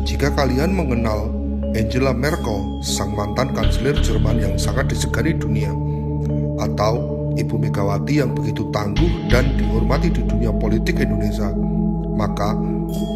Jika kalian mengenal Angela Merkel, sang mantan kanselir Jerman yang sangat disegani dunia, atau Ibu Megawati yang begitu tangguh dan dihormati di dunia politik Indonesia, maka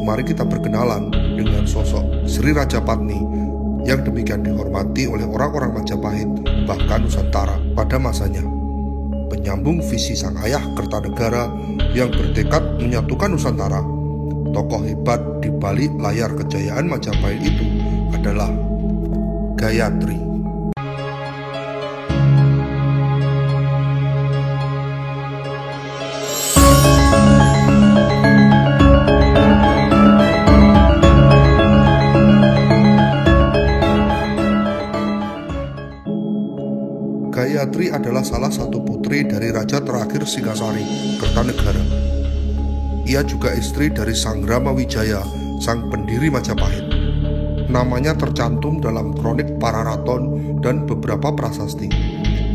mari kita berkenalan dengan sosok Sri Rajapatni yang demikian dihormati oleh orang-orang Majapahit, bahkan Nusantara pada masanya. Penyambung visi sang ayah Kertanegara yang bertekad menyatukan Nusantara. Tokoh hebat di balik layar kejayaan Majapahit itu adalah Gayatri. Gayatri adalah salah satu putri dari Raja terakhir Singasari, Kertanegara. Ia juga istri dari Sang Ramawijaya, sang pendiri Majapahit. Namanya tercantum dalam kronik Pararaton dan beberapa prasasti.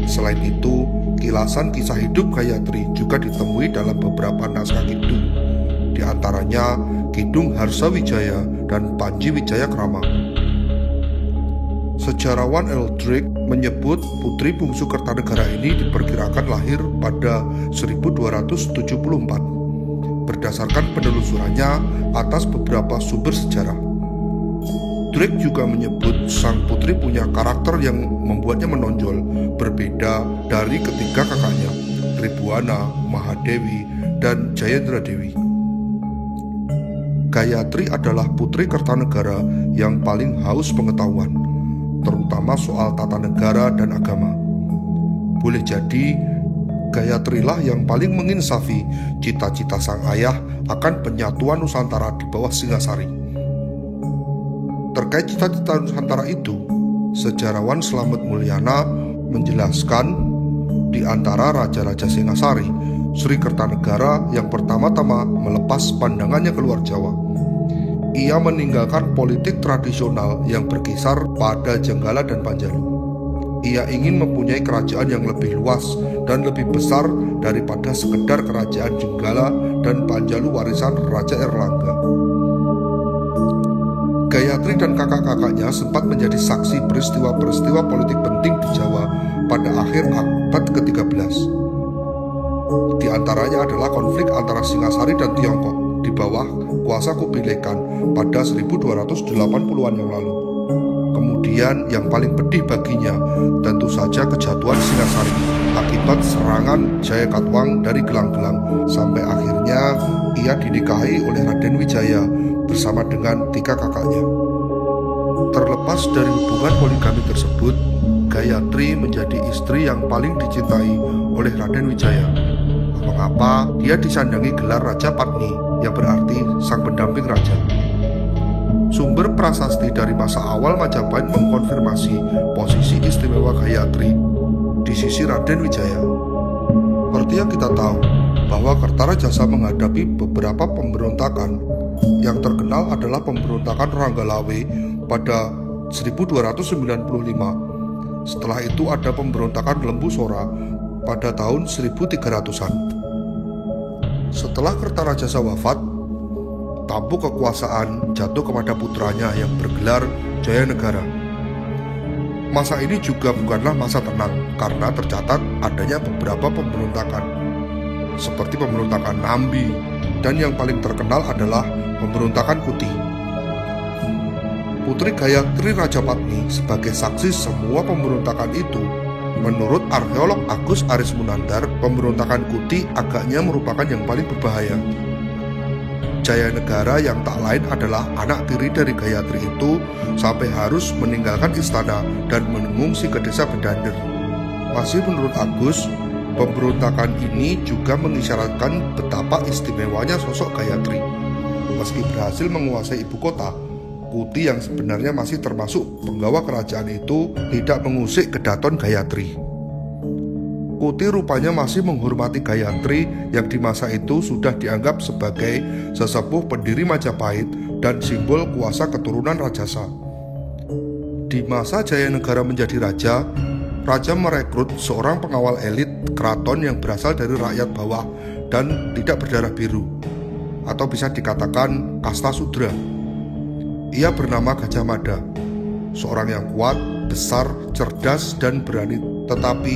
Selain itu, kilasan kisah hidup Gayatri juga ditemui dalam beberapa naskah kidung, di antaranya Kidung Harsawijaya dan Panji Wijaya Krama. Sejarawan Eldrick menyebut putri bungsu Kertanegara ini diperkirakan lahir pada 1274 berdasarkan penelusurannya atas beberapa sumber sejarah. Drake juga menyebut sang putri punya karakter yang membuatnya menonjol, berbeda dari ketiga kakaknya, Tribhuwana, Mahadewi, dan Jayendra Dewi. Gayatri adalah putri Kertanegara yang paling haus pengetahuan, terutama soal tata negara dan agama. Boleh jadi Gayatri lah yang paling menginsafi cita-cita sang ayah akan penyatuan Nusantara di bawah Singasari. Terkait cita-cita Nusantara itu, sejarawan Slamet Mulyana menjelaskan di antara raja-raja Singasari, Sri Kertanegara yang pertama-tama melepas pandangannya keluar Jawa. Ia meninggalkan politik tradisional yang berkisar pada Jenggala dan Panjalu. Ia ingin mempunyai kerajaan yang lebih luas dan lebih besar daripada sekedar kerajaan Jenggala dan Panjalu warisan Raja Erlangga. Gayatri dan kakak-kakaknya sempat menjadi saksi peristiwa-peristiwa politik penting di Jawa pada akhir abad ke-13. Di antaranya adalah konflik antara Singasari dan Tiongkok di bawah kuasa Kubilai Khan pada 1280-an yang lalu. Kemudian yang paling pedih baginya tentu saja kejatuhan Singasari akibat serangan Jayakatwang dari gelang-gelang, sampai akhirnya ia dinikahi oleh Raden Wijaya bersama dengan 3 kakaknya. Terlepas dari hubungan poligami tersebut, Gayatri menjadi istri yang paling dicintai oleh Raden Wijaya. Mengapa dia disandangi gelar Rajapatni yang berarti sang pendamping raja. Sumber prasasti dari masa awal Majapahit mengkonfirmasi posisi istimewa Gayatri di sisi Raden Wijaya. Seperti yang kita tahu bahwa Kertarajasa menghadapi beberapa pemberontakan. Yang terkenal adalah pemberontakan Ranggalawe pada 1295. Setelah itu ada pemberontakan Lembu Sora pada tahun 1300-an. Setelah Kertarajasa wafat, tampuk kekuasaan jatuh kepada putranya yang bergelar Jayanegara. Masa ini juga bukanlah masa tenang karena tercatat adanya beberapa pemberontakan, seperti pemberontakan Nambi, dan yang paling terkenal adalah pemberontakan Kuti. Putri Gayatri Rajapatni sebagai saksi semua pemberontakan itu. Menurut arkeolog Agus Arismunandar, pemberontakan Kuti agaknya merupakan yang paling berbahaya. Jayanegara yang tak lain adalah anak tiri dari Gayatri itu sampai harus meninggalkan istana dan mengungsi ke desa Bedander. Masih menurut Agus, pemberontakan ini juga mengisyaratkan betapa istimewanya sosok Gayatri. Meski berhasil menguasai ibu kota, Kuti yang sebenarnya masih termasuk penggawa kerajaan itu tidak mengusik kedaton Gayatri. Kuti rupanya masih menghormati Gayatri yang di masa itu sudah dianggap sebagai sesepuh pendiri Majapahit dan simbol kuasa keturunan Rajasa. Di masa Jayanegara menjadi raja, raja merekrut seorang pengawal elit keraton yang berasal dari rakyat bawah dan tidak berdarah biru, atau bisa dikatakan kasta sudra. Ia bernama Gajah Mada, seorang yang kuat, besar, cerdas, dan berani. Tetapi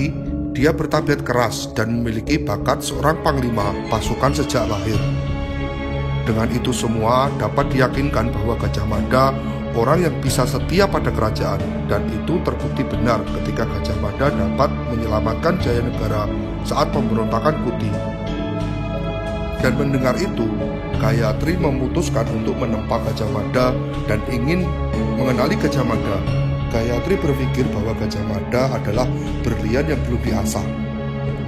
dia bertabiat keras dan memiliki bakat seorang panglima pasukan sejak lahir. Dengan itu semua dapat diyakinkan bahwa Gajah Mada orang yang bisa setia pada kerajaan, dan itu terbukti benar ketika Gajah Mada dapat menyelamatkan Jayanegara saat pemberontakan Kuti. Dan mendengar itu, Gayatri memutuskan untuk menempa Gajah Mada dan ingin mengenali Gajah Mada. Gayatri berpikir bahwa Gajah Mada adalah berlian yang belum diasah,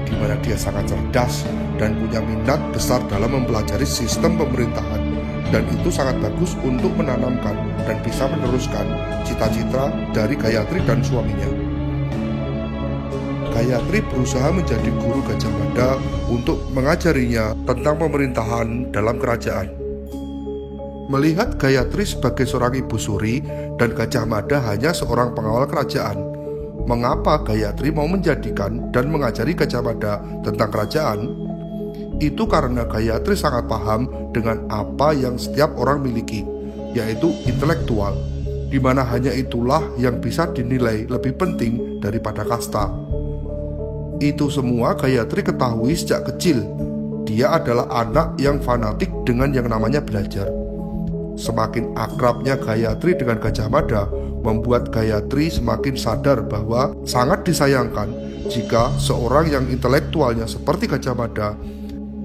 di mana dia sangat cerdas dan punya minat besar dalam mempelajari sistem pemerintahan, dan itu sangat bagus untuk menanamkan dan bisa meneruskan cita-cita dari Gayatri dan suaminya. Gayatri berusaha menjadi guru Gajah Mada untuk mengajarinya tentang pemerintahan dalam kerajaan. Melihat Gayatri sebagai seorang ibu suri dan Gajah Mada hanya seorang pengawal kerajaan, mengapa Gayatri mau menjadikan dan mengajari Gajah Mada tentang kerajaan? Itu karena Gayatri sangat paham dengan apa yang setiap orang miliki, yaitu intelektual, di mana hanya itulah yang bisa dinilai lebih penting daripada kasta. Itu semua Gayatri ketahui sejak kecil. Dia adalah anak yang fanatik dengan yang namanya belajar. Semakin akrabnya Gayatri dengan Gajah Mada membuat Gayatri semakin sadar bahwa sangat disayangkan jika seorang yang intelektualnya seperti Gajah Mada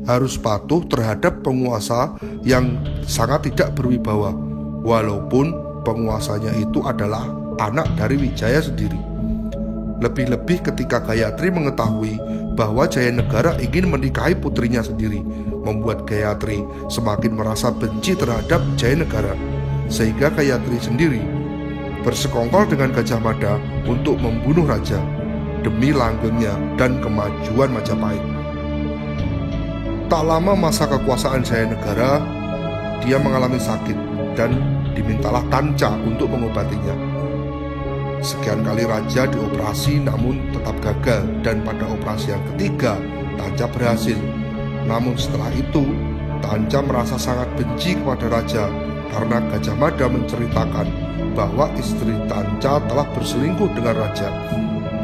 harus patuh terhadap penguasa yang sangat tidak berwibawa, walaupun penguasanya itu adalah anak dari Wijaya sendiri. Lebih-lebih ketika Gayatri mengetahui bahwa Jayanegara ingin menikahi putrinya sendiri, membuat Gayatri semakin merasa benci terhadap Jayanegara, sehingga Gayatri sendiri bersekongkol dengan Gajah Mada untuk membunuh raja demi langgengnya dan kemajuan Majapahit. Tak lama masa kekuasaan Jayanegara, dia mengalami sakit dan dimintalah Tanca untuk mengobatinya. Sekian kali raja dioperasi namun tetap gagal, dan pada operasi yang ketiga Tanca berhasil. Namun setelah itu Tanca merasa sangat benci kepada raja karena Gajah Mada menceritakan bahwa istri Tanca telah berselingkuh dengan raja,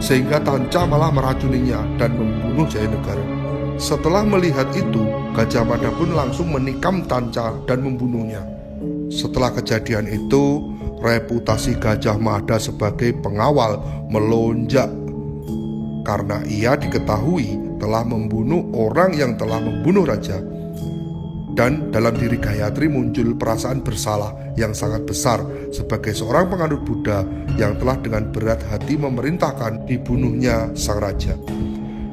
sehingga Tanca malah meracuninya dan membunuh Jayanegara. Setelah melihat itu, Gajah Mada pun langsung menikam Tanca dan membunuhnya. Setelah kejadian itu, reputasi Gajah Mada sebagai pengawal melonjak karena ia diketahui telah membunuh orang yang telah membunuh raja. Dan dalam diri Gayatri muncul perasaan bersalah yang sangat besar sebagai seorang penganut Buddha yang telah dengan berat hati memerintahkan dibunuhnya sang raja.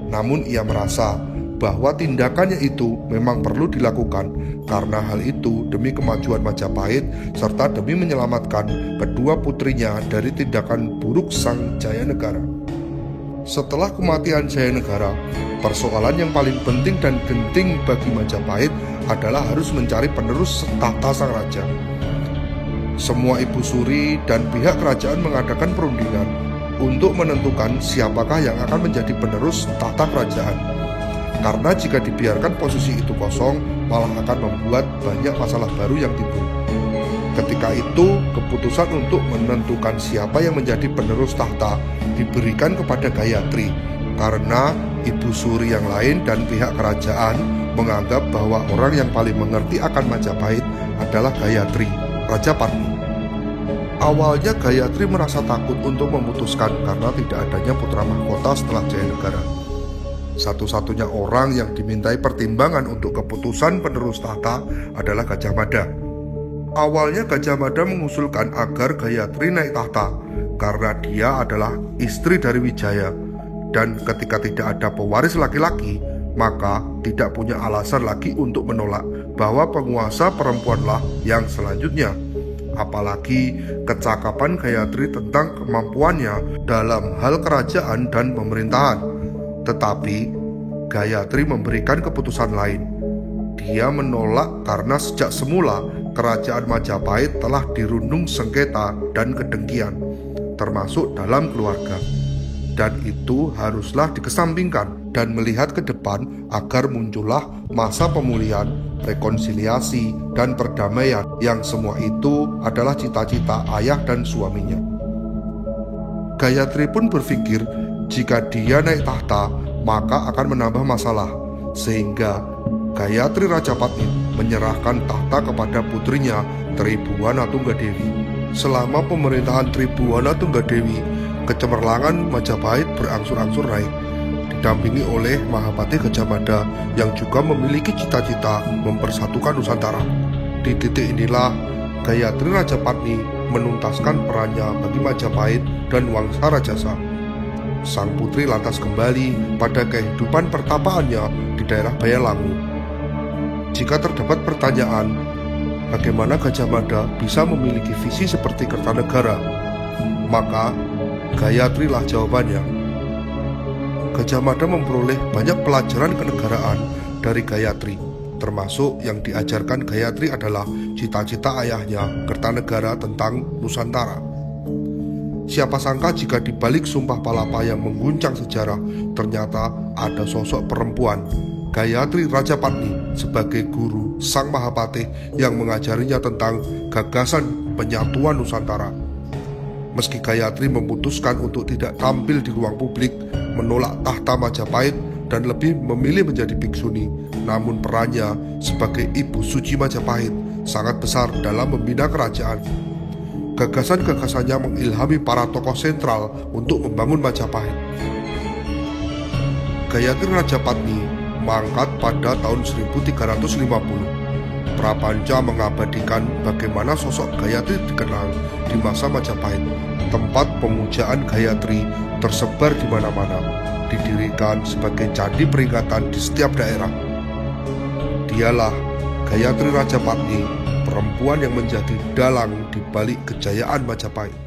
Namun ia merasa bahwa tindakannya itu memang perlu dilakukan karena hal itu demi kemajuan Majapahit serta demi menyelamatkan kedua putrinya dari tindakan buruk sang Jayanegara. Setelah kematian Jayanegara, persoalan yang paling penting dan genting bagi Majapahit adalah harus mencari penerus tahta sang raja. Semua ibu suri dan pihak kerajaan mengadakan perundingan untuk menentukan siapakah yang akan menjadi penerus tahta kerajaan. Karena jika dibiarkan posisi itu kosong, malah akan membuat banyak masalah baru yang timbul. Ketika itu, keputusan untuk menentukan siapa yang menjadi penerus tahta diberikan kepada Gayatri, karena ibu suri yang lain dan pihak kerajaan menganggap bahwa orang yang paling mengerti akan Majapahit adalah Gayatri, Raja Parni. Awalnya Gayatri merasa takut untuk memutuskan karena tidak adanya putra mahkota setelah Jayanegara. Satu-satunya orang yang dimintai pertimbangan untuk keputusan penerus tahta adalah Gajah Mada. Awalnya Gajah Mada mengusulkan agar Gayatri naik tahta karena dia adalah istri dari Wijaya, dan ketika tidak ada pewaris laki-laki, maka tidak punya alasan lagi untuk menolak bahwa penguasa perempuanlah yang selanjutnya. Apalagi kecakapan Gayatri tentang kemampuannya dalam hal kerajaan dan pemerintahan. Tetapi Gayatri memberikan keputusan lain. Dia menolak karena sejak semula kerajaan Majapahit telah dirundung sengketa dan kedengkian, termasuk dalam keluarga. Dan itu haruslah dikesampingkan dan melihat ke depan agar muncullah masa pemulihan rekonsiliasi, dan perdamaian, yang semua itu adalah cita-cita ayah dan suaminya. Gayatri pun berpikir jika dia naik tahta maka akan menambah masalah, sehingga Gayatri Rajapatni menyerahkan tahta kepada putrinya Tribhuwana Tunggadewi. Selama pemerintahan Tribhuwana Tunggadewi, kecemerlangan Majapahit berangsur-angsur naik, didampingi oleh Mahapati Gajah Mada yang juga memiliki cita-cita mempersatukan Nusantara. Di titik inilah Gayatri Rajapatni menuntaskan perannya bagi Majapahit dan Wangsa Rajasa. Sang putri lantas kembali pada kehidupan pertapaannya di daerah Bayalangu. Jika terdapat pertanyaan, bagaimana Gajah Mada bisa memiliki visi seperti Kertanegara, maka Gayatri lah jawabannya. Gajah Mada memperoleh banyak pelajaran kenegaraan dari Gayatri, termasuk yang diajarkan Gayatri adalah cita-cita ayahnya Kertanegara tentang Nusantara. Siapa sangka jika di balik sumpah palapa yang mengguncang sejarah ternyata ada sosok perempuan, Gayatri Rajapatni, sebagai guru Sang Mahapatih yang mengajarinya tentang gagasan penyatuan Nusantara. Meski Gayatri memutuskan untuk tidak tampil di ruang publik, menolak tahta Majapahit, dan lebih memilih menjadi bhiksuni, namun perannya sebagai ibu suci Majapahit sangat besar dalam membina kerajaan. Gagasan-gagasannya mengilhami para tokoh sentral untuk membangun Majapahit. Gayatri Rajapatni mangkat pada tahun 1350. Prapanca mengabadikan bagaimana sosok Gayatri dikenal di masa Majapahit. Tempat pemujaan Gayatri tersebar di mana-mana, didirikan sebagai candi peringatan di setiap daerah. Dialah Gayatri Rajapatni, perempuan yang menjadi dalang di balik kejayaan Majapahit.